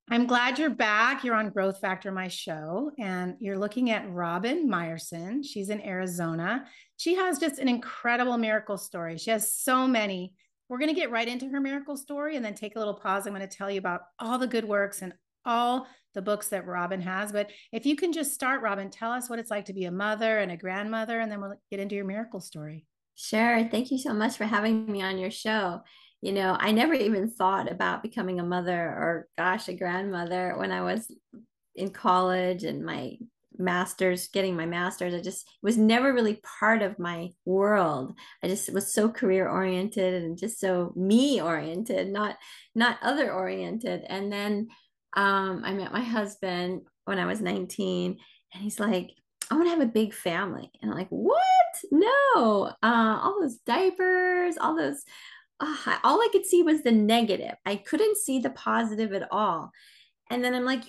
I'm glad you're back. You're on Growth Factor, my show, and you're looking at Robin Meyerson. She's in Arizona. She has just an incredible miracle story. She has so many. We're going to get right into her miracle story and then take a little pause. I'm going to tell you about all the good works and all the books that Robin has. But if you can just start, Robin, tell us what it's like to be a mother and a grandmother, and then we'll get into your miracle story. Sure. Thank you so much for having me on your show. I never even thought about becoming a mother or, gosh, a grandmother when I was in college and my master's, getting my master's. I just was never really part of my world. I just was so career oriented and just so me oriented, not other oriented. And then I met my husband when I was 19, and he's like, I want to have a big family. And I'm like, what? No, all those diapers, all I could see was the negative. I couldn't see the positive at all. And then I'm like,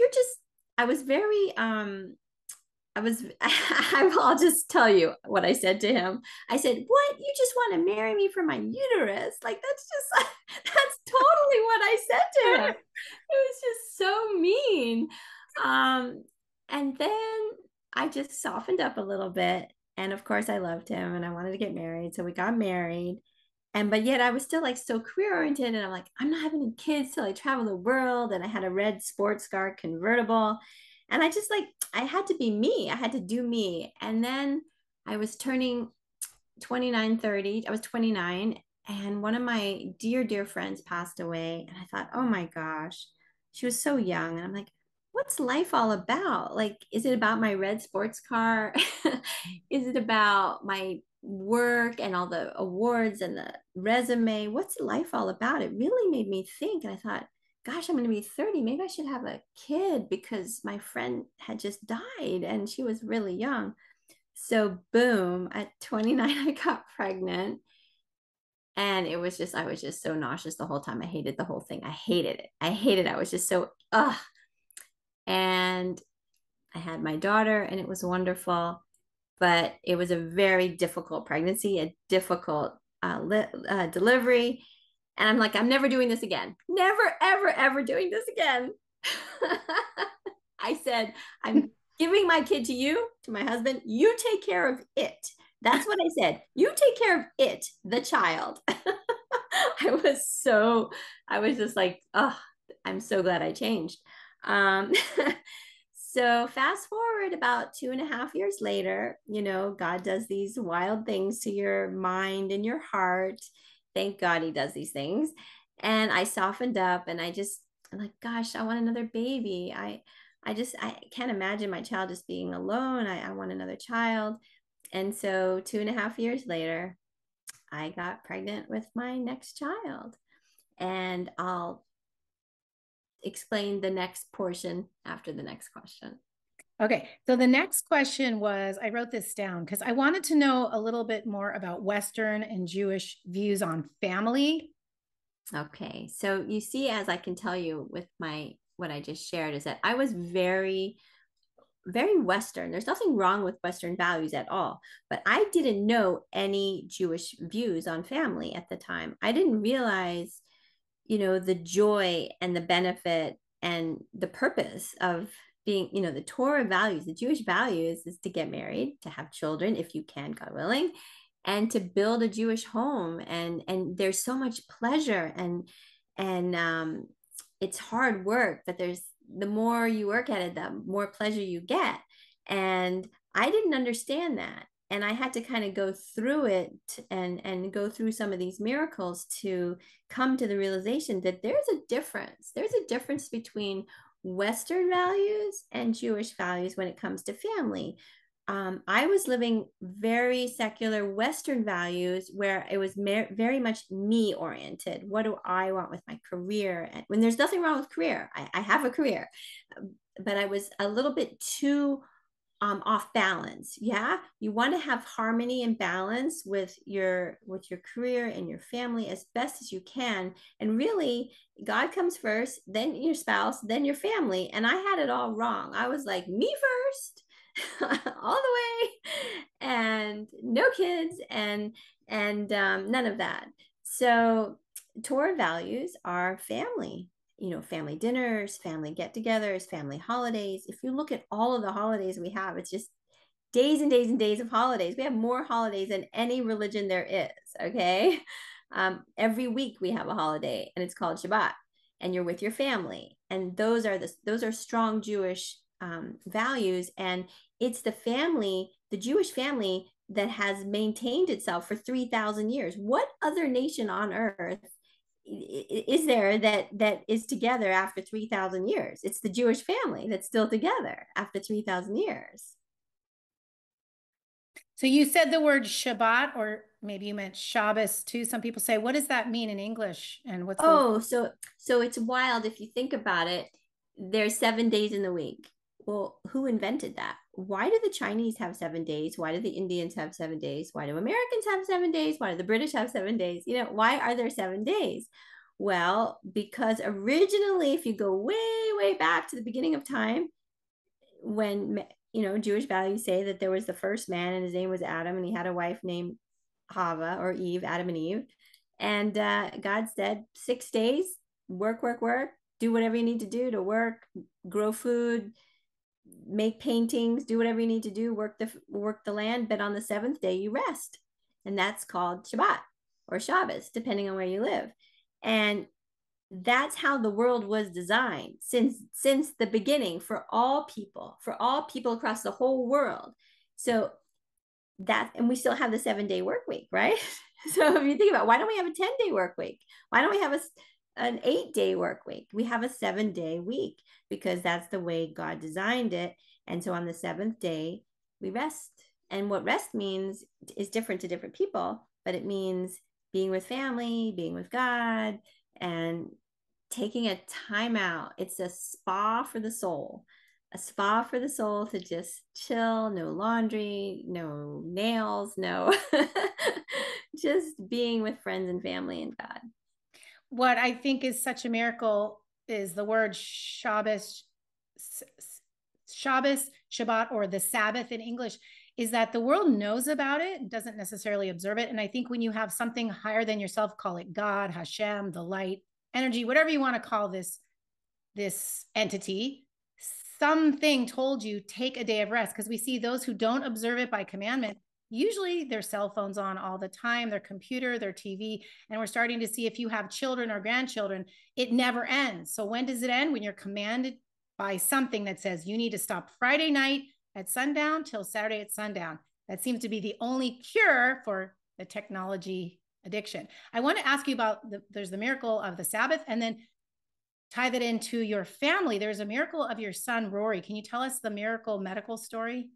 I was very, I was, I'll just tell you what I said to him. I said, what? You just want to marry me for my uterus? Like, that's totally what I said to him. It was just so mean. Um, and then I just softened up a little bit. And of course, I loved him and I wanted to get married. So we got married. But yet I was still like so career oriented. And I'm like, I'm not having any kids till I travel the world. And I had a red sports car convertible. And I just like, I had to be me. I had to do me. And then I was turning 29, 30. I was 29. And one of my dear, dear friends passed away. And I thought, oh my gosh, she was so young. And I'm like, what's life all about? Like, is it about my red sports car? Is it about my work and all the awards and the resume? What's life all about? It really made me think. And I thought, gosh, I'm going to be 30. Maybe I should have a kid because my friend had just died and she was really young. So, boom, at 29, I got pregnant. And I was just so nauseous the whole time. I hated the whole thing. I hated it. I hated it. I was just so, ugh. And I had my daughter, and it was wonderful. But it was a very difficult pregnancy, a difficult delivery. And I'm like, I'm never doing this again. Never, ever, ever doing this again. I said, I'm giving my kid to you, to my husband. You take care of it. That's what I said. You take care of it, the child. I was just like, oh, I'm so glad I changed. Um, so fast forward about 2.5 years later, God does these wild things to your mind and your heart. Thank God he does these things. And I softened up and I'm like, gosh, I want another baby. I can't imagine my child just being alone. I want another child. And so 2.5 years later, I got pregnant with my next child. And I'll explain the next portion after the next question. Okay, so the next question was I wrote this down because I wanted to know a little bit more about Western and Jewish views on family. Okay, so you see, as I can tell you with my what I just shared, is that I was very, very Western. There's nothing wrong with Western values at all, but I didn't know any Jewish views on family at the time. I didn't realize, the joy and the benefit and the purpose of being, the Torah values, the Jewish values is to get married, to have children if you can, God willing, and to build a Jewish home. And there's so much pleasure and it's hard work, but the more you work at it, the more pleasure you get. And I didn't understand that. And I had to kind of go through it and go through some of these miracles to come to the realization that there's a difference. There's a difference between Western values and Jewish values when it comes to family. I was living very secular Western values where it was very much me oriented. What do I want with my career? And when there's nothing wrong with career, I have a career, but I was a little bit too off balance. Yeah, you want to have harmony and balance with your career and your family as best as you can. And really, God comes first, then your spouse, then your family. And I had it all wrong. I was like, me first all the way and no kids and none of that. So Torah values are family, family dinners, family get-togethers, family holidays. If you look at all of the holidays we have, it's just days and days and days of holidays. We have more holidays than any religion there is. Okay. Every week we have a holiday, and it's called Shabbat, and you're with your family. And those are strong Jewish values. And it's the Jewish family that has maintained itself for 3,000 years. What other nation on earth is there that is together after 3,000 years? It's the Jewish family that's still together after 3,000 years. So you said the word Shabbat, or maybe you meant Shabbos too. Some people say, what does that mean in English? And what's so it's wild if you think about it. There's 7 days in the week. Well, who invented that? Why do the Chinese have 7 days? Why do the Indians have 7 days? Why do Americans have 7 days? Why do the British have 7 days? Why are there 7 days? Well, because originally, if you go way, way back to the beginning of time, when Jewish values say that there was the first man and his name was Adam, and he had a wife named Hava, or Eve, Adam and Eve. And God said 6 days, work, do whatever you need to do to work, grow food, make paintings, do whatever you need to do, work the land. But on the 7th day, you rest. And that's called Shabbat or Shabbos, depending on where you live. And that's how the world was designed since the beginning, for all people across the whole world. So and we still have the 7-day work week, right? So if you think about, why don't we have a 10-day work week? Why don't we have an 8-day work week? We have a 7-day week because that's the way God designed it. And so on the 7th day, we rest. And what rest means is different to different people, but it means being with family, being with God, and taking a time out. It's a spa for the soul. A spa for the soul to just chill, no laundry, no nails, no, just being with friends and family and God. What I think is such a miracle is the word Shabbos, Shabbat, or the Sabbath in English, is that the world knows about it, doesn't necessarily observe it. And I think when you have something higher than yourself, call it God, Hashem, the light, energy, whatever you want to call this entity, something told you take a day of rest. Because we see those who don't observe it by commandment, usually their cell phone's on all the time, their computer, their TV. And we're starting to see, if you have children or grandchildren, it never ends. So when does it end? When you're commanded by something that says you need to stop Friday night at sundown till Saturday at sundown. That seems to be the only cure for the technology addiction. I want to ask you about there's the miracle of the Sabbath, and then tie that into your family. There's a miracle of your son, Rory. Can you tell us the miracle medical story?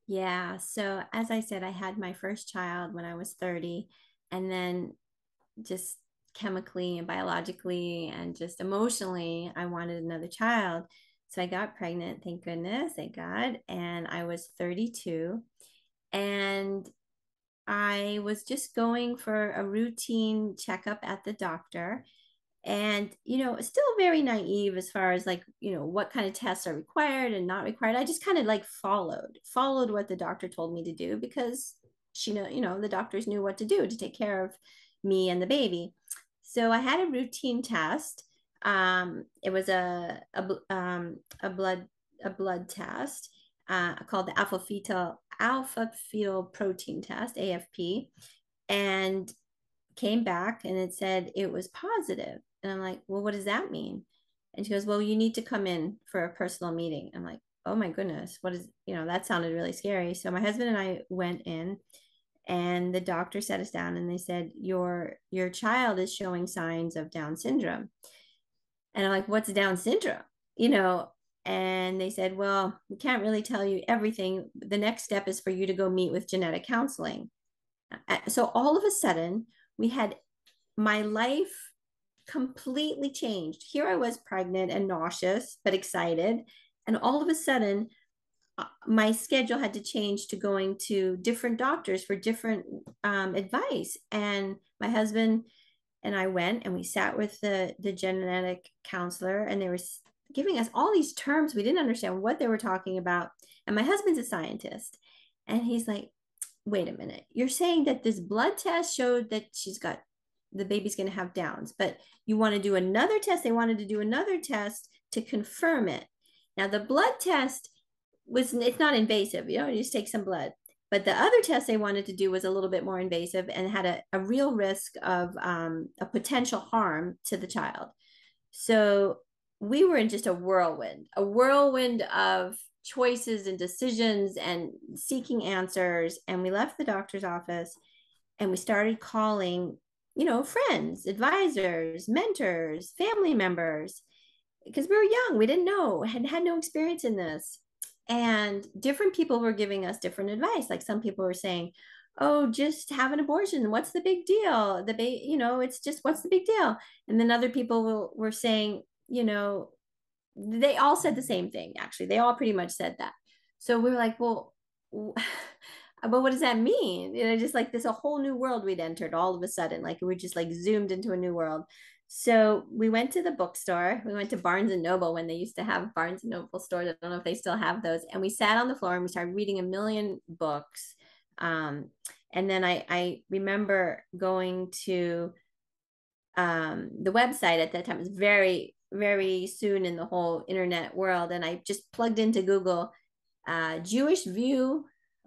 Yeah. So as I said, I had my first child when I was 30, and then just chemically and biologically and just emotionally, I wanted another child. So I got pregnant, thank goodness, thank God. And I was 32, and I was just going for a routine checkup at the doctor. And still very naive as far as what kind of tests are required and not required. I just kind of followed what the doctor told me to do, because the doctors knew what to do to take care of me and the baby. So I had a routine test. It was a blood test called the alpha fetal protein test, AFP, and came back and it said it was positive. And I'm like, well, what does that mean? And she goes, well, you need to come in for a personal meeting. I'm like, oh my goodness, what is, that sounded really scary. So my husband and I went in, and the doctor sat us down, and they said, your child is showing signs of Down syndrome. And I'm like, what's Down syndrome? And they said, well, we can't really tell you everything. The next step is for you to go meet with genetic counseling. So all of a sudden, we had my life completely changed. Here I was, pregnant and nauseous, but excited. And all of a sudden, my schedule had to change to going to different doctors for different advice. And my husband and I went, and we sat with the genetic counselor, and they were giving us all these terms. We didn't understand what they were talking about. And my husband's a scientist, and he's like, wait a minute, you're saying that this blood test showed that she's got the baby's going to have Downs, but you want to do another test. They wanted to do another test to confirm it. Now the blood test it's not invasive, you just take some blood. But the other test they wanted to do was a little bit more invasive and had a real risk of a potential harm to the child. So we were in just a whirlwind of choices and decisions and seeking answers. And we left the doctor's office and we started calling, friends, advisors, mentors, family members, because we were young. We didn't know, had no experience in this. And different people were giving us different advice. Like some people were saying, oh, just have an abortion. What's the big deal? It's just, what's the big deal? And then other people were saying, they all said the same thing. Actually, they all pretty much said that. So we were like, well, but what does that mean? Just like this, a whole new world we'd entered all of a sudden. Like we just like zoomed into a new world. So we went to the bookstore. We went to Barnes and Noble when they used to have Barnes and Noble stores. I don't know if they still have those. And we sat on the floor and we started reading a million books. And then I remember going to the website at that time. It was very, very soon in the whole internet world. And I just plugged into Google Jewish view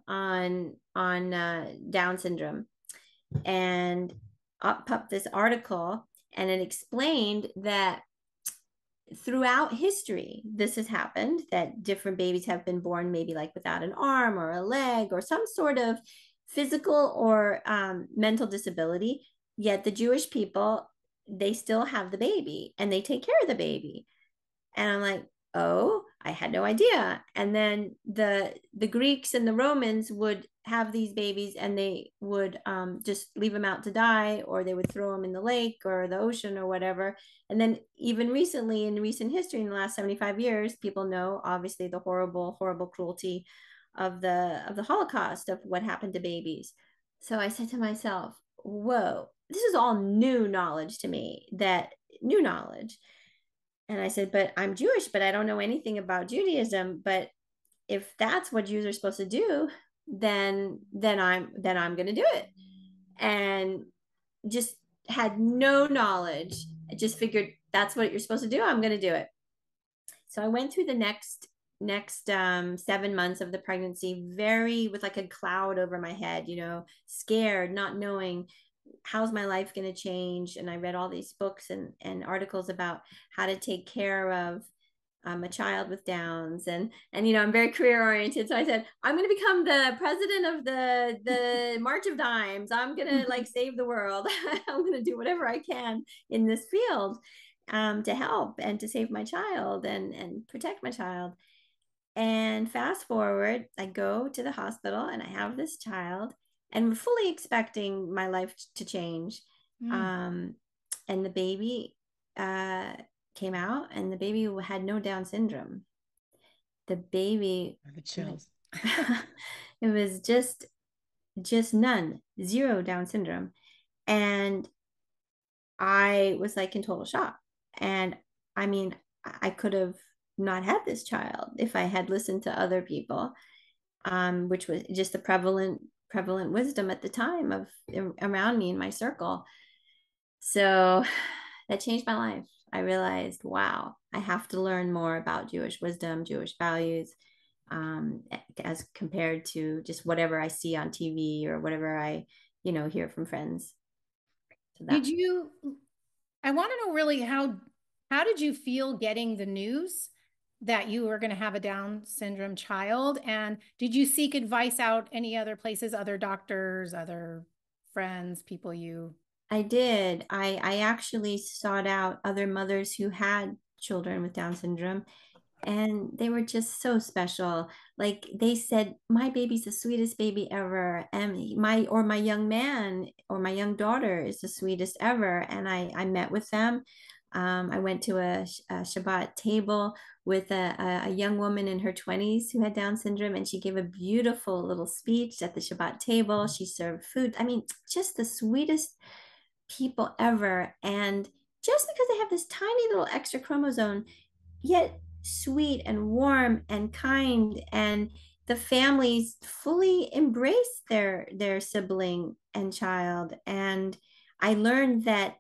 on Down syndrome. And up popped this article, and it explained that throughout history, this has happened, that different babies have been born maybe like without an arm or a leg or some sort of physical or mental disability, yet the Jewish people, they still have the baby and they take care of the baby. And I'm like, oh, I had no idea. And then the Greeks and the Romans would have these babies and they would just leave them out to die, or they would throw them in the lake or the ocean or whatever. And then even recently, in recent history, in the last 75 years, people know obviously the horrible, horrible cruelty of the Holocaust, of what happened to babies. So I said to myself, whoa, this is all new knowledge to me, new knowledge. And I said, but I'm Jewish, but I don't know anything about Judaism. But if that's what Jews are supposed to do, then I'm going to do it. And just had no knowledge. I just figured that's what you're supposed to do. I'm going to do it. So I went through the next 7 months of the pregnancy, with like a cloud over my head, scared, not knowing how's my life going to change. And I read all these books and articles about how to take care of a child with Downs, and I'm very career oriented. So I said, I'm going to become the president of the March of Dimes. I'm going to like save the world. I'm going to do whatever I can in this field to help and to save my child and protect my child. And fast forward, I go to the hospital and I have this child, and we're fully expecting my life to change. And the baby came out, and the baby had no Down syndrome. The baby, the chills. It was just none, zero Down syndrome. And I was like in total shock. And I mean, I could have not had this child if I had listened to other people, which was just the prevalent wisdom at the time around me in my circle. So that changed my life. I realized, wow, I have to learn more about Jewish wisdom, Jewish values, as compared to just whatever I see on TV or whatever I, hear from friends. So I want to know really how did you feel getting the news that you were going to have a Down syndrome child? And did you seek advice out any other places, other doctors, other friends, people you? I did. I actually sought out other mothers who had children with Down syndrome, and they were just so special. Like they said, my baby's the sweetest baby ever, and my young man or my young daughter is the sweetest ever. And I met with them. I went to a Shabbat table with a young woman in her 20s who had Down syndrome, and she gave a beautiful little speech at the Shabbat table. She served food. I mean, just the sweetest people ever. And just because they have this tiny little extra chromosome, yet sweet and warm and kind, and the families fully embrace their sibling and child. And I learned that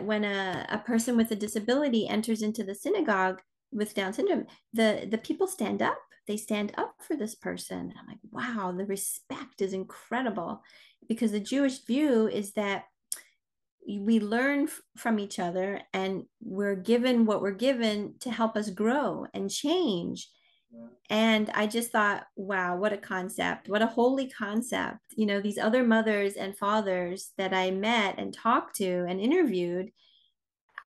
when a person with a disability enters into the synagogue with Down syndrome, the people stand up. They stand up for this person. I'm like, wow, the respect is incredible, because the Jewish view is that we learn from each other, and we're given what we're given to help us grow and change. And I just thought, wow, what a concept, what a holy concept. You know, these other mothers and fathers that I met and talked to and interviewed,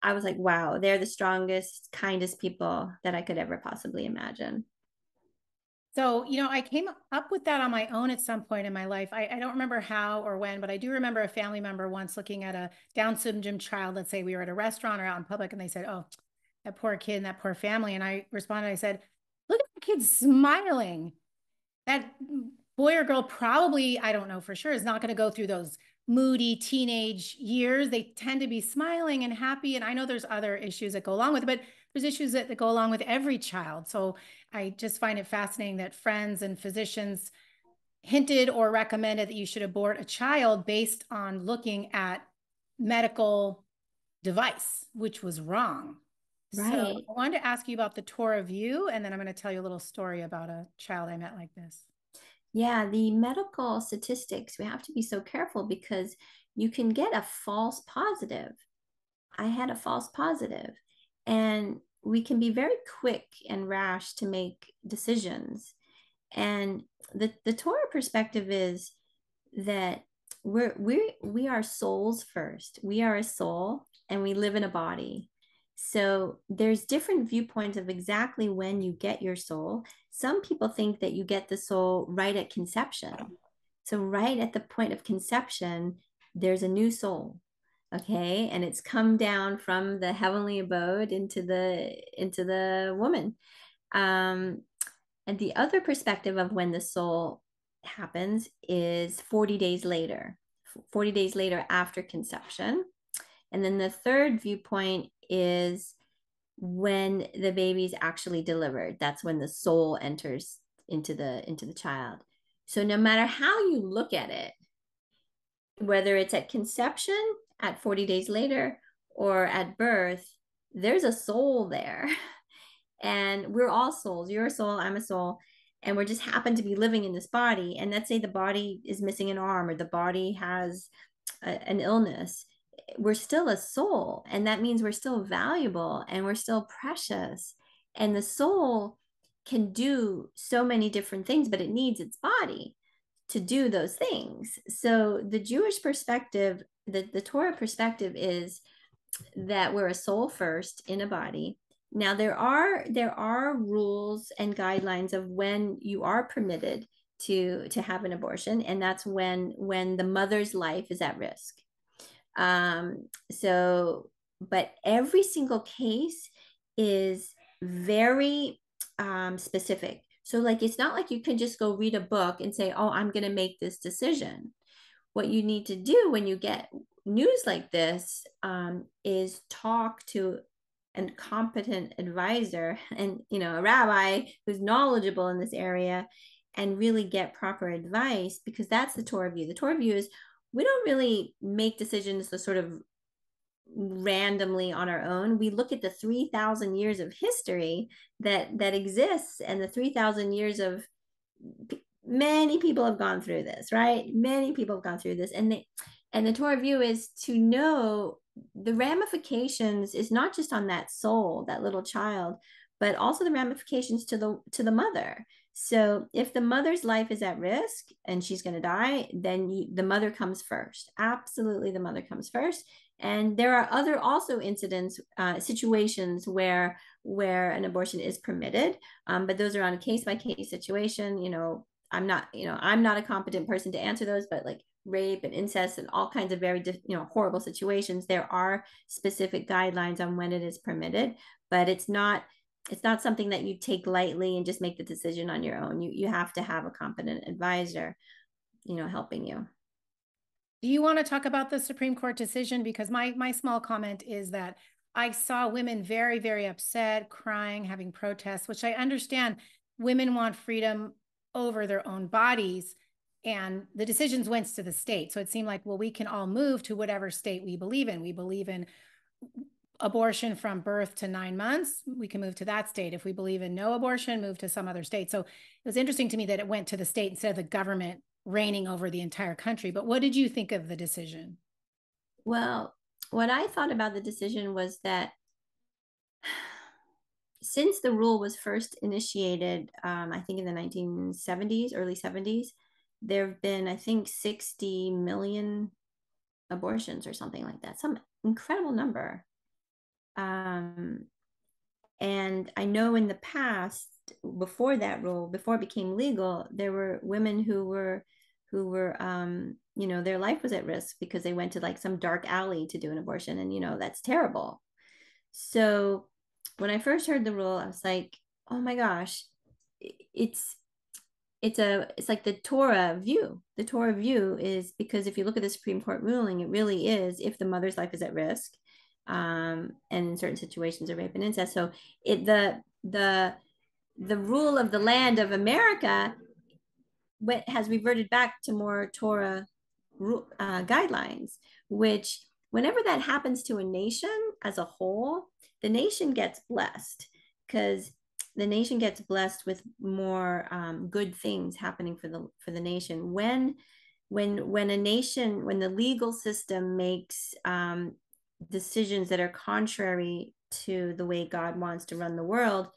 I was like, wow, they're the strongest, kindest people that I could ever possibly imagine. So, you know, I came up with that on my own at some point in my life. I don't remember how or when, but I do remember a family member once looking at a Down syndrome child. Let's say we were at a restaurant or out in public, and they said, "Oh, that poor kid and that poor family." And I responded, I said, "Look at the kid smiling. That boy or girl probably, I don't know for sure, is not going to go through those moody teenage years. They tend to be smiling and happy. And I know there's other issues that go along with it, but there's issues that go along with every child. So I just find it fascinating that friends and physicians hinted or recommended that you should abort a child based on looking at medical device, which was wrong. So Right. I wanted to ask you about the Torah view, and then I'm going to tell you a little story about a child I met like this. Yeah, the medical statistics, we have to be so careful because you can get a false positive. I had a false positive, and we can be very quick and rash to make decisions. And the Torah perspective is that we are souls first. We are a soul and we live in a body. So there's different viewpoints of exactly when you get your soul. Some people think that you get the soul right at conception. So right at the point of conception, there's a new soul. Okay. And it's come down from the heavenly abode into the woman. Um, and the other perspective of when the soul happens is 40 days later, 40 days later after conception. And then the third viewpoint is when the baby's actually delivered. That's when the soul enters into the child. So no matter how you look at it, whether it's at conception, at 40 days later, or at birth, there's a soul there. And we're all souls. You're a soul, I'm a soul. And we're just happen to be living in this body. And let's say the body is missing an arm, or the body has an illness. We're still a soul. And that means we're still valuable and we're still precious. And the soul can do so many different things, but it needs its body to do those things. So the Jewish perspective, the Torah perspective is that we're a soul first in a body. Now there are rules and guidelines of when you are permitted to have an abortion, and that's when the mother's life is at risk. So, but every single case is very specific. So, like, it's not like you can just go read a book and say, "Oh, I'm going to make this decision." What you need to do when you get news like this is talk to a competent advisor, and a rabbi who's knowledgeable in this area, and really get proper advice, because that's the Torah view. The Torah view is we don't really make decisions the sort of randomly on our own. We look at the 3,000 years of history that exists, and the 3,000 years of many people have gone through this, right? Many people have gone through this, and the Torah view is to know the ramifications is not just on that soul, that little child, but also the ramifications to the mother. So if the mother's life is at risk and she's going to die, then the mother comes first. Absolutely, the mother comes first. And there are other also incidents, situations where an abortion is permitted, but those are on a case by case situation. I'm not a competent person to answer those, but like rape and incest and all kinds of very horrible situations, there are specific guidelines on when it is permitted, but it's not something that you take lightly and just make the decision on your own. You have to have a competent advisor, helping you. Do you want to talk about the Supreme Court decision? Because my small comment is that I saw women very, very upset, crying, having protests, which I understand. Women want freedom over their own bodies. and the decisions went to the state. So it seemed like, well, we can all move to whatever state we believe in. We believe in abortion from birth to 9 months, we can move to that state. If we believe in no abortion, move to some other state. So it was interesting to me that it went to the state instead of the government reigning over the entire country. But what did you think of the decision? Well, what I thought about the decision was that since the rule was first initiated, I think in the 1970s, early 70s, there have been, I think, 60 million abortions or something like that, some incredible number. And I know in the past, before that rule, before it became legal, there were women who were, their life was at risk because they went to like some dark alley to do an abortion. And, that's terrible. So when I first heard the rule, I was like, oh my gosh, it's like the Torah view. The Torah view is, because if you look at the Supreme Court ruling, it really is if the mother's life is at risk, and in certain situations of rape and incest. So the rule of the land of America has reverted back to more Torah guidelines, which whenever that happens to a nation as a whole, the nation gets blessed, because the nation gets blessed with more good things happening for the nation. When the legal system makes decisions that are contrary to the way God wants to run the world,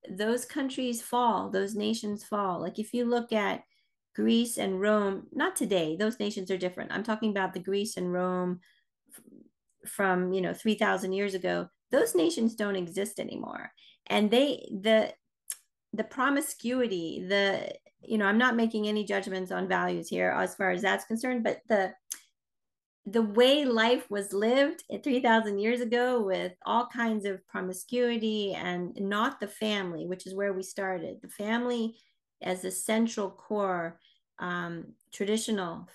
those countries fall, those nations fall. Like if you look at Greece and Rome, not today, those nations are different. I'm talking about the Greece and Rome from 3,000 years ago. Those nations don't exist anymore. And the promiscuity, I'm not making any judgments on values here as far as that's concerned, but the way life was lived 3,000 years ago, with all kinds of promiscuity, and not the family, which is where we started. The family as a central core traditional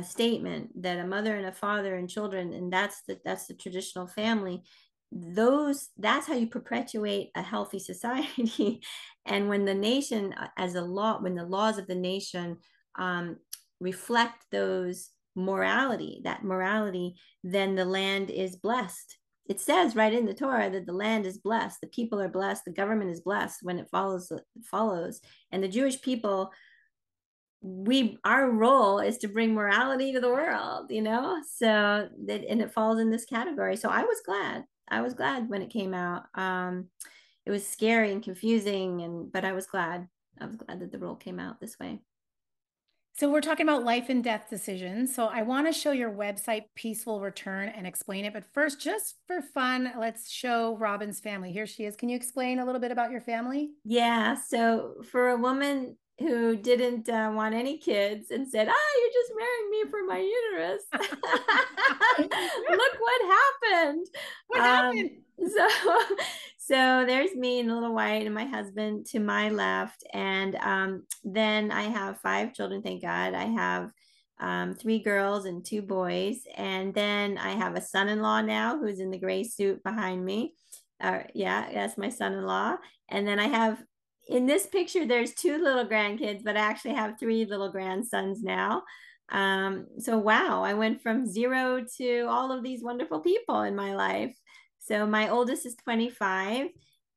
statement that a mother and a father and children, and that's the traditional family. That's how you perpetuate a healthy society. And when the nation when the laws of the nation reflect that morality, then the land is blessed. It says right in the Torah that the land is blessed, the people are blessed, the government is blessed when it follows. And the Jewish people, our role is to bring morality to the world, so that, and it falls in this category. So I was glad when it came out. It was scary and confusing, but I was glad that the rule came out this way. So we're talking about life and death decisions. So I want to show your website, Peaceful Return, and explain it. But first, just for fun, let's show Robin's family. Here she is. Can you explain a little bit about your family? Yeah. So for a woman who didn't want any kids and said, you're just marrying me for my uterus. Look what happened. What happened? So there's me in a little white and my husband to my left. And then I have 5 children, thank God. I have 3 girls and 2 boys. And then I have a son-in-law now who's in the gray suit behind me. Yeah, that's my son-in-law. And then I have, in this picture, there's 2 little grandkids, but I actually have 3 little grandsons now. So wow, I went from 0 to all of these wonderful people in my life. So my oldest is 25,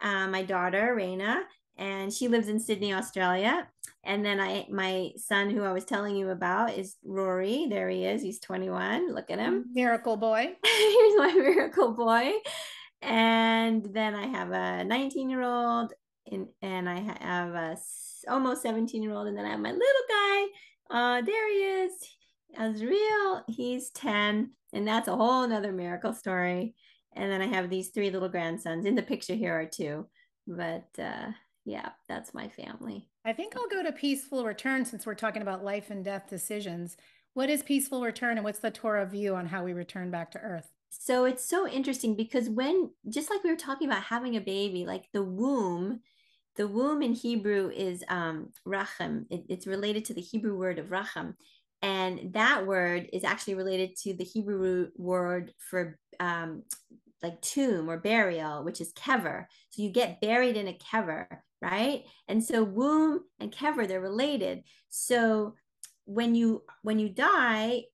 my daughter, Raina, and she lives in Sydney, Australia. And then my son, who I was telling you about, is Rory. There he is. He's 21. Look at him. Miracle boy. Here's my miracle boy. And then I have a 19-year-old, and I have a almost 17-year-old. And then I have my little guy. There he is. Azriel. He's 10. And that's a whole nother miracle story. And then I have these 3 little grandsons. In the picture here are 2. But yeah, that's my family. I think I'll go to Peaceful Return since we're talking about life and death decisions. What is Peaceful Return, and what's the Torah view on how we return back to earth? So it's so interesting because just like we were talking about having a baby, like the womb in Hebrew is rachem. It's related to the Hebrew word of rachem. And that word is actually related to the Hebrew word for like tomb or burial, which is kever. So you get buried in a kever, right? And so womb and kever, they're related. So when you die,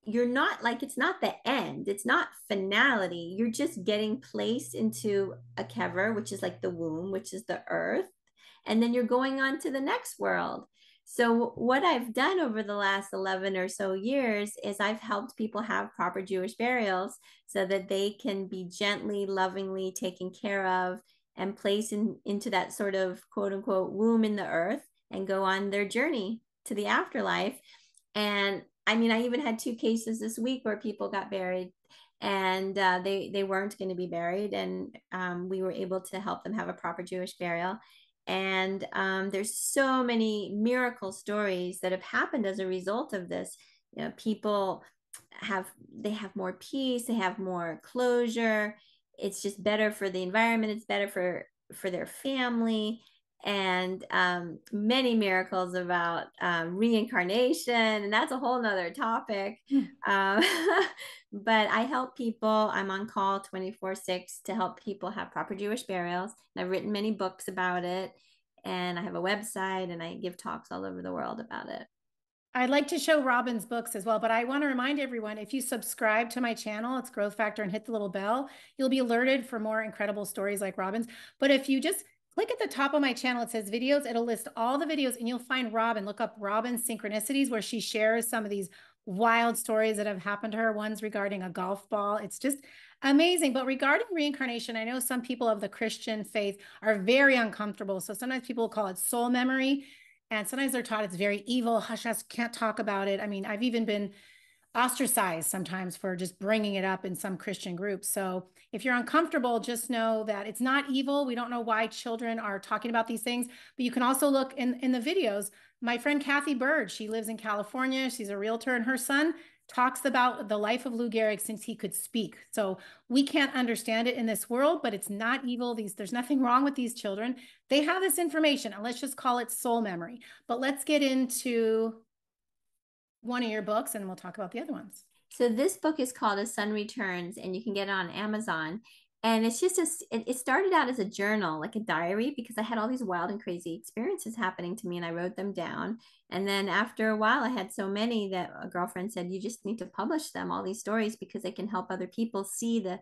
you're not like, it's not the end, it's not finality, you're just getting placed into a kever, which is like the womb, which is the earth, and then you're going on to the next world. So what I've done over the last 11 or so years is I've helped people have proper Jewish burials so that they can be gently, lovingly taken care of and placed into that sort of quote unquote womb in the earth and go on their journey to the afterlife. And I mean, I even had 2 cases this week where people got buried and they weren't going to be buried, and we were able to help them have a proper Jewish burial. And there's so many miracle stories that have happened as a result of this. You know, people have more peace, they have more closure. It's just better for the environment, it's better for their family, and many miracles about reincarnation, and that's a whole nother topic. But I help people. I'm on call 24/6 to help people have proper Jewish burials, and I've written many books about it, and I have a website, and I give talks all over the world about it. I'd like to show Robin's books as well, but I want to remind everyone, if you subscribe to my channel, it's Growth Factor, and hit the little bell, you'll be alerted for more incredible stories like Robin's. But if you just click at the top of my channel, it says videos, it'll list all the videos, and you'll find Robin. Look up Robin's Synchronicities, where she shares some of these wild stories that have happened to her. One's regarding a golf ball. It's just amazing. But regarding reincarnation, I know some people of the Christian faith are very uncomfortable. So sometimes people call it soul memory. And sometimes they're taught it's very evil. Hush, hush, can't talk about it. I mean, I've even been ostracized sometimes for just bringing it up in some Christian groups. So if you're uncomfortable, just know that it's not evil. We don't know why children are talking about these things, but you can also look in the videos. My friend Kathy Bird, she lives in California. She's a realtor, and her son talks about the life of Lou Gehrig since he could speak. So we can't understand it in this world, but it's not evil. There's nothing wrong with these children. They have this information, and let's just call it soul memory. But let's get into one of your books, and we'll talk about the other ones. So this book is called A Son Returns, and you can get it on Amazon. And it's just it started out as a journal, like a diary, because I had all these wild and crazy experiences happening to me, and I wrote them down. And then after a while, I had so many that a girlfriend said, you just need to publish them, all these stories, because they can help other people see the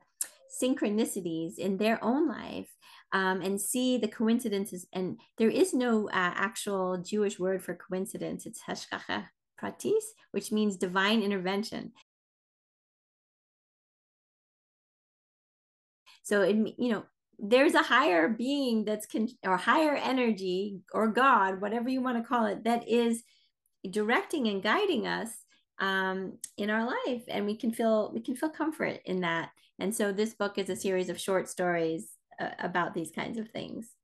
synchronicities in their own life, and see the coincidences. And there is no actual Jewish word for coincidence. It's hashgacha pratis, which means divine intervention. So there's a higher being or higher energy or God, whatever you want to call it, that is directing and guiding us in our life, and we can feel comfort in that. And so this book is a series of short stories about these kinds of things.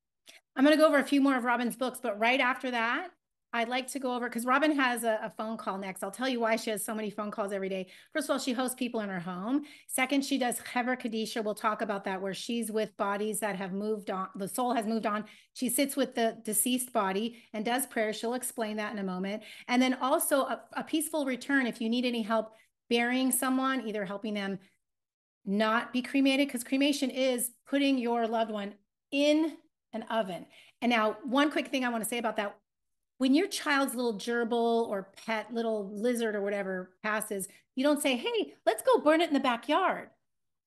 I'm going to go over a few more of Robin's books, but right after that, I'd like to go over, because Robin has a phone call next. I'll tell you why she has so many phone calls every day. First of all, she hosts people in her home. Second, she does Hever Kadisha. We'll talk about that, where she's with bodies that have moved on. The soul has moved on. She sits with the deceased body and does prayer. She'll explain that in a moment. And then also a peaceful return if you need any help burying someone, either helping them not be cremated, because cremation is putting your loved one in an oven. And now, one quick thing I want to say about that. When your child's little gerbil or pet, little lizard or whatever passes, you don't say, hey, let's go burn it in the backyard.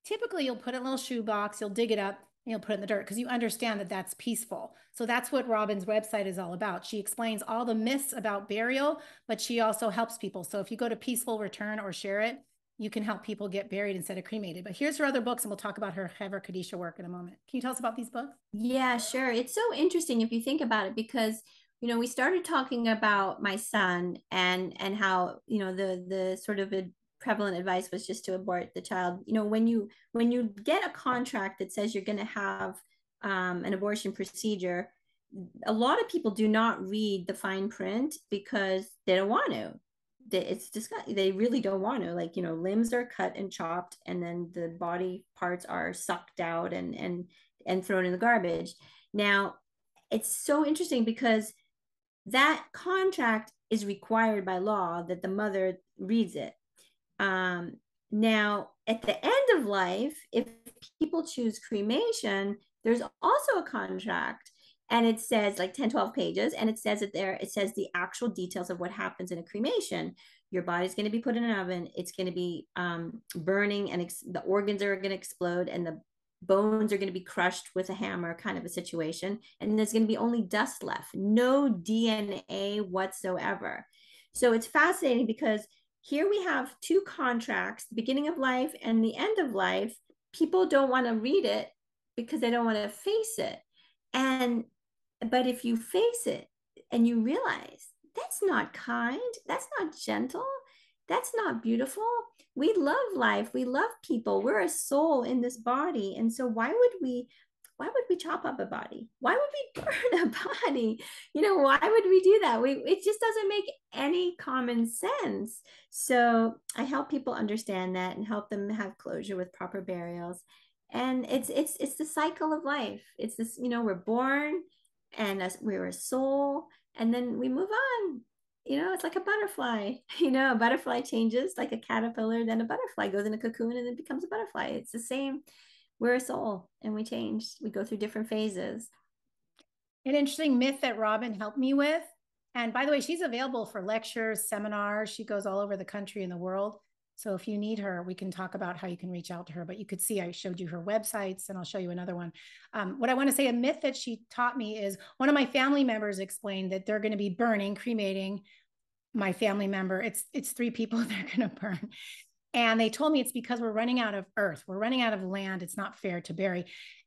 Typically, you'll put it in a little shoebox, you'll dig it up, and you'll put it in the dirt, because you understand that that's peaceful. So that's what Robin's website is all about. She explains all the myths about burial, but she also helps people. So if you go to Peaceful Return or share it, you can help people get buried instead of cremated. But here's her other books, and we'll talk about her Hever Kadisha work in a moment. Can you tell us about these books? Yeah, sure. It's so interesting if you think about it, because we started talking about my son and how the sort of a prevalent advice was just to abort the child. When you get a contract that says you're going to have an abortion procedure, a lot of people do not read the fine print because they don't want to. It's disgusting. They really don't want to. Like, limbs are cut and chopped, and then the body parts are sucked out and thrown in the garbage. Now, it's so interesting because that contract is required by law that the mother reads it. Now, at the end of life, if people choose cremation, there's also a contract, And it says like 10, 12 pages. And it says it there, it says the actual details of what happens in a cremation. Your body's going to be put in an oven. It's going to be burning, and the organs are going to explode, and the bones are going to be crushed with a hammer, kind of a situation. And there's going to be only dust left, no DNA whatsoever. So it's fascinating because here we have two contracts, the beginning of life and the end of life. People don't want to read it because they don't want to face it. And but if you face it and you realize that's not kind, that's not gentle, that's not beautiful. We love life, we love people, we're a soul in this body. And so why would we chop up a body? Why would we burn a body? Why would we do that? It just doesn't make any common sense. So I help people understand that and help them have closure with proper burials. And it's the cycle of life. It's this, we're born, and we're a soul, and then we move on. It's like a butterfly. A butterfly changes like a caterpillar, then a butterfly goes in a cocoon and then becomes a butterfly. It's the same. We're a soul and we change. We go through different phases. An interesting myth that Robin helped me with. And by the way, she's available for lectures, seminars. She goes all over the country and the world. So if you need her, we can talk about how you can reach out to her. But you could see I showed you her websites, and I'll show you another one. What I want to say, a myth that she taught me is one of my family members explained that they're going to be cremating my family member. It's 3 people they're going to burn. And they told me it's because we're running out of earth. We're running out of land. It's not fair to bury.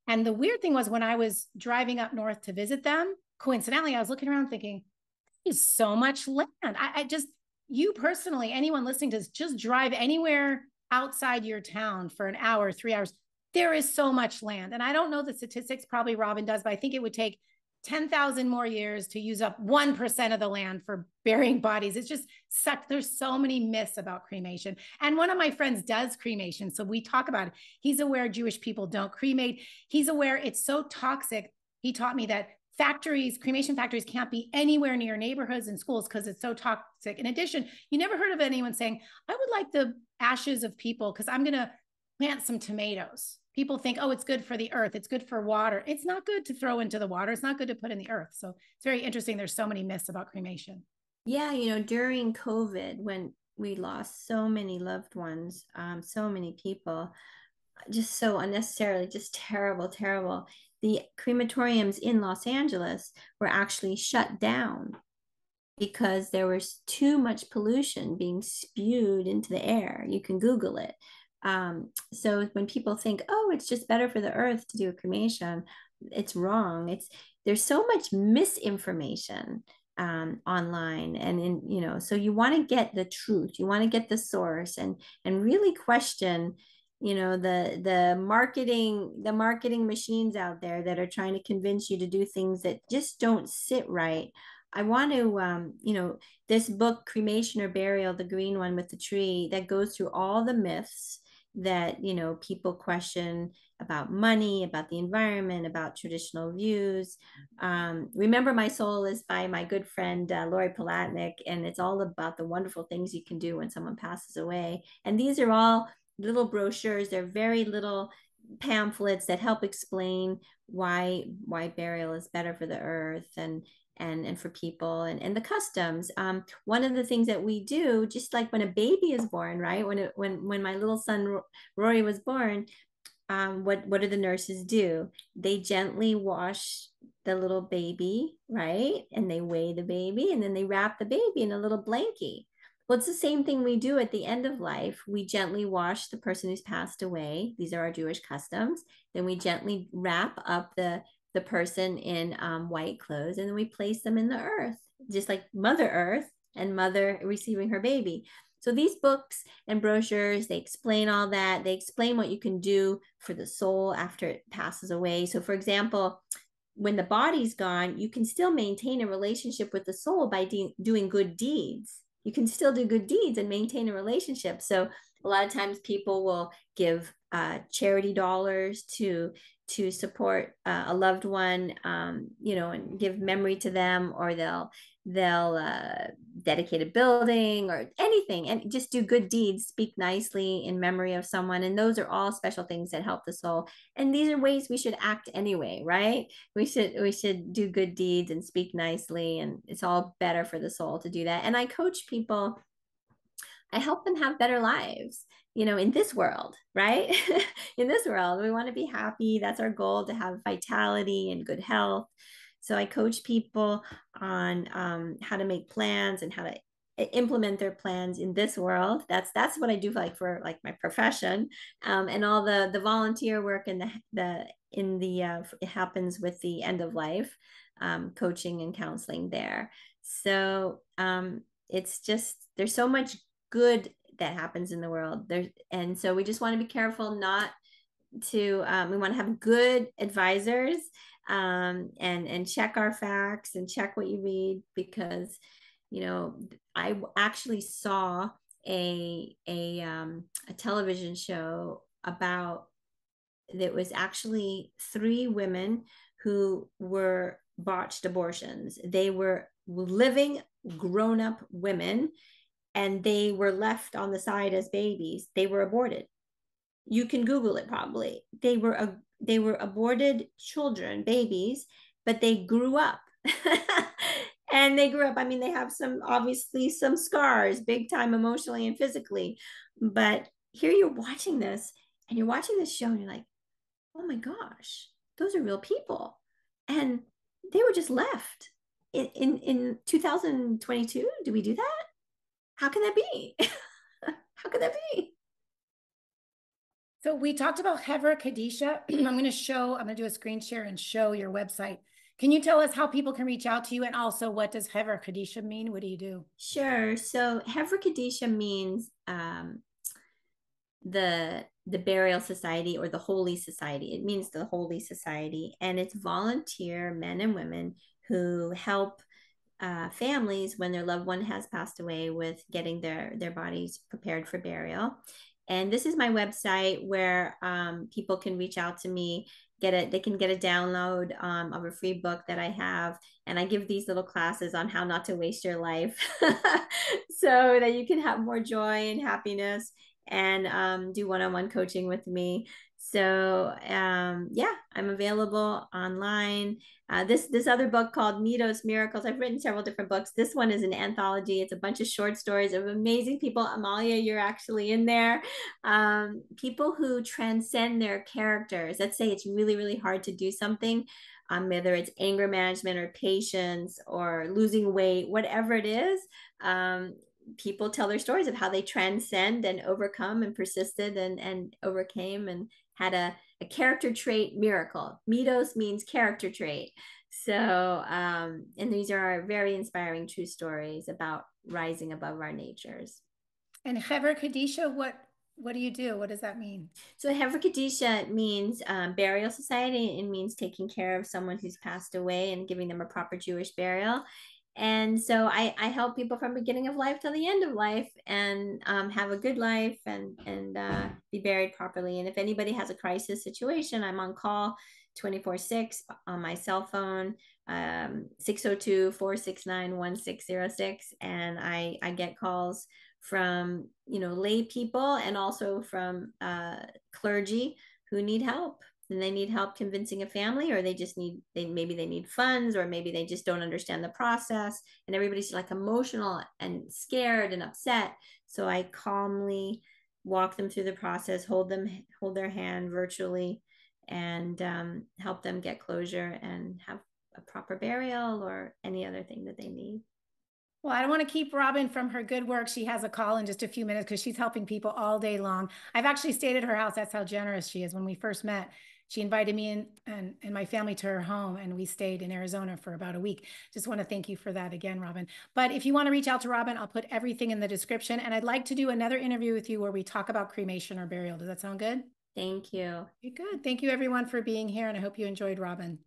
And the weird thing was, when I was driving up north to visit them, coincidentally, I was looking around thinking, there's so much land. I just, you personally, anyone listening to this, just drive anywhere outside your town for an hour, 3 hours. There is so much land. And I don't know the statistics, probably Robin does, but I think it would take 10,000 more years to use up 1% of the land for burying bodies. It's just such, there's so many myths about cremation. And one of my friends does cremation. So we talk about it. He's aware Jewish people don't cremate. He's aware it's so toxic. He taught me that cremation factories can't be anywhere near neighborhoods and schools because it's so toxic. In addition, you never heard of anyone saying, I would like the ashes of people because I'm going to plant some tomatoes. People think, oh, it's good for the earth. It's good for water. It's not good to throw into the water. It's not good to put in the earth. So it's very interesting. There's so many myths about cremation. Yeah, during COVID, when we lost so many loved ones, so many people, just so unnecessarily, just terrible, terrible. The crematoriums in Los Angeles were actually shut down because there was too much pollution being spewed into the air. You can Google it. So when people think, oh, it's just better for the earth to do a cremation, it's wrong. There's so much misinformation online, and so you want to get the truth, you want to get the source, and really question the marketing machines out there that are trying to convince you to do things that just don't sit right. I want to this book, Cremation or Burial, the green one with the tree, that goes through all the myths that people question about money, about the environment, about traditional views. Remember My Soul is by my good friend Lori Palatnik, and it's all about the wonderful things you can do when someone passes away. And these are all little brochures. They're very little pamphlets that help explain why burial is better for the earth and for people, and the customs. One of the things that we do, just like when a baby is born, right? When my little son Rory was born, what do the nurses do? They gently wash the little baby, right? And they weigh the baby, and then they wrap the baby in a little blankie. Well, it's the same thing we do at the end of life. We gently wash the person who's passed away. These are our Jewish customs. Then we gently wrap up the person in white clothes, and then we place them in the earth, just like Mother Earth and mother receiving her baby. So these books and brochures, they explain all that. They explain what you can do for the soul after it passes away. So for example, when the body's gone, you can still maintain a relationship with the soul by doing good deeds. You can still do good deeds and maintain a relationship. So A lot of times people will give charity dollars to support a loved one, you know, and give memory to them, or they'll dedicate a building or anything, and just do good deeds, speak nicely in memory of someone. And those are all special things that help the soul. And these are ways we should act anyway, right? We should do good deeds and speak nicely, and it's all better for the soul to do that. And I coach people, I help them have better lives, you know, in this world, right? In this world, we want to be happy. That's our goal, to have vitality and good health. So I coach people on how to make plans and how to implement their plans in this world. That's what I do, like for like my profession, and all the volunteer work and it happens with the end of life coaching and counseling there. So it's just, there's so much good that happens in the world there, and so we just want to be careful not to we want to have good advisors, and check our facts and check what you read, because you know, I actually saw a television show about, that was actually 3 women who were botched abortions. They were living grown-up women, and they were left on the side as babies. They were aborted. You can Google it probably. They were aborted children, babies, but they grew up. And they grew up, I mean, they have some, obviously some scars, big time emotionally and physically. But here you're watching this, and you're watching this show, and you're like, oh my gosh, those are real people. And they were just left in 2022. Do we do that? How can that be? How could that be? So we talked about Hever Kadisha. I'm going to do a screen share and show your website. Can you tell us how people can reach out to you? And also, what does Hever Kadisha mean? What do you do? Sure. So Hever Kadisha means the burial society, or the holy society. It means the holy society, and it's volunteer men and women who help families when their loved one has passed away with getting their bodies prepared for burial. And this is my website where people can reach out to me, they can get a download of a free book that I have. And I give these little classes on how not to waste your life so that you can have more joy and happiness, and do one-on-one coaching with me. So yeah, I'm available online. This other book called Mitos Miracles, I've written several different books. This one is an anthology. It's a bunch of short stories of amazing people. Amalia, you're actually in there. People who transcend their characters. Let's say it's really, really hard to do something, whether it's anger management or patience or losing weight, whatever it is. People tell their stories of how they transcend and overcome and persisted and overcame and had a character trait miracle. Mitos means character trait. So, and these are very inspiring true stories about rising above our natures. And Hever Kadisha, what do you do? What does that mean? So Hever Kadisha means burial society. It means taking care of someone who's passed away and giving them a proper Jewish burial. And so I help people from beginning of life till the end of life, and have a good life, and be buried properly. And if anybody has a crisis situation, I'm on call 24/6 on my cell phone, 602-469-1606. And I get calls from, you know, lay people, and also from clergy who need help. And they need help convincing a family, or maybe they need funds, or maybe they just don't understand the process, and everybody's like emotional and scared and upset. So I calmly walk them through the process, hold their hand virtually, and help them get closure and have a proper burial or any other thing that they need. Well, I don't want to keep Robin from her good work. She has a call in just a few minutes because she's helping people all day long. I've actually stayed at her house. That's how generous she is. When we first met, she invited me and my family to her home, and we stayed in Arizona for about a week. Just want to thank you for that again, Robin. But if you want to reach out to Robin, I'll put everything in the description. And I'd like to do another interview with you where we talk about cremation or burial. Does that sound good? Thank you. Okay, good. Thank you, everyone, for being here. And I hope you enjoyed Robin.